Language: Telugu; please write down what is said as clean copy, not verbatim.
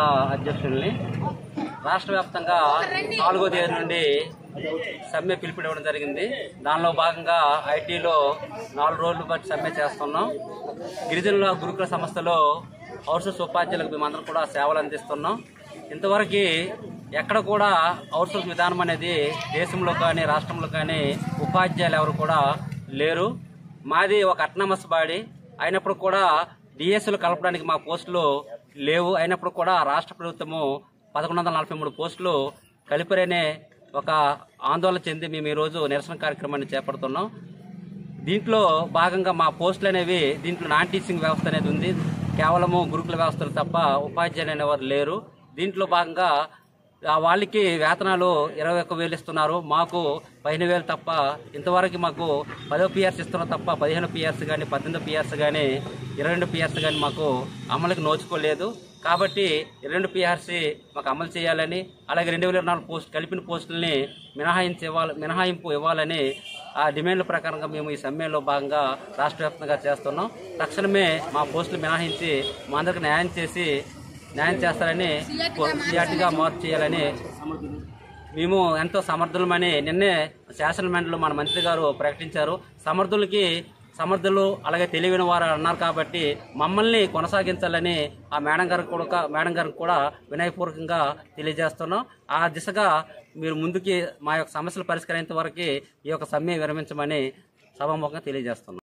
మండల అధ్యక్షుల్ని. రాష్ట్ర వ్యాప్తంగా 4వ తేదీ నుండి సమ్మె పిలుపునివ్వడం జరిగింది. దానిలో భాగంగా ఐటీలో 4 రోజులు బట్టి సమ్మె చేస్తున్నాం. గిరిజనుల గురుకుల సంస్థలో అవుట్సోర్స్ ఉపాధ్యాయులకు మేమందరం కూడా సేవలు అందిస్తున్నాం. ఇంతవరకు ఎక్కడ కూడా అవుట్సోర్స్ విధానం అనేది దేశంలో కానీ రాష్ట్రంలో కానీ ఉపాధ్యాయులు ఎవరు కూడా లేరు. మాది ఒక అటానమస్ బాడీ అయినప్పుడు కూడా డిఎస్లు కలపడానికి మా పోస్టులు లేవు. అయినప్పుడు కూడా రాష్ట్ర ప్రభుత్వము 1143 పోస్టులు కలిపరనే ఒక ఆందోళన చెంది మేము ఈరోజు నిరసన కార్యక్రమాన్ని చేపడుతున్నాం. దీంట్లో భాగంగా మా పోస్టులు అనేవి దీంట్లో నాన్ టీచింగ్ వ్యవస్థ అనేది ఉంది. కేవలము గురుకుల వ్యవస్థలు తప్ప ఉపాధ్యాయులు అనేవారు లేరు. దీంట్లో భాగంగా వాళ్ళకి వేతనాలు 21,000 ఇస్తున్నారు, మాకు 15,000 తప్ప. ఇంతవరకు మాకు 10 పిఆర్స్ ఇస్తున్నారు తప్ప 15 పిఆర్స్ కానీ 18 పిఆర్స్ కానీ 22 పిఆర్స్ కానీ మాకు అమలుకి నోచుకోలేదు. కాబట్టి 22 పిఆర్సీ మాకు అమలు చేయాలని, అలాగే 2024 పోస్ట్ కలిపిన పోస్టుల్ని మినహాయింపు ఇవ్వాలని ఆ డిమాండ్ల ప్రకారంగా మేము ఈ సమ్మెలో భాగంగా రాష్ట్ర వ్యాప్తంగా చేస్తున్నాం. తక్షణమే మా పోస్టులు మినహాయించి మా అందరికి న్యాయం చేస్తారని, సిఆర్టీగా మార్పు చేయాలని మేము ఎంతో సమర్థులమని నిన్నే శాసనమండలిలో మన మంత్రి గారు ప్రకటించారు. సమర్థులు అలాగే తెలివైన వారు అన్నారు. కాబట్టి మమ్మల్ని కొనసాగించాలని ఆ మేడం గారికి కూడా వినయపూర్వకంగా తెలియజేస్తున్నాం. ఆ దిశగా మీరు ముందుకి మా యొక్క సమస్యలు పరిష్కరించే వరకు ఈ యొక్క సమ్మె విరమించమని సభాముఖంగా తెలియజేస్తున్నాం.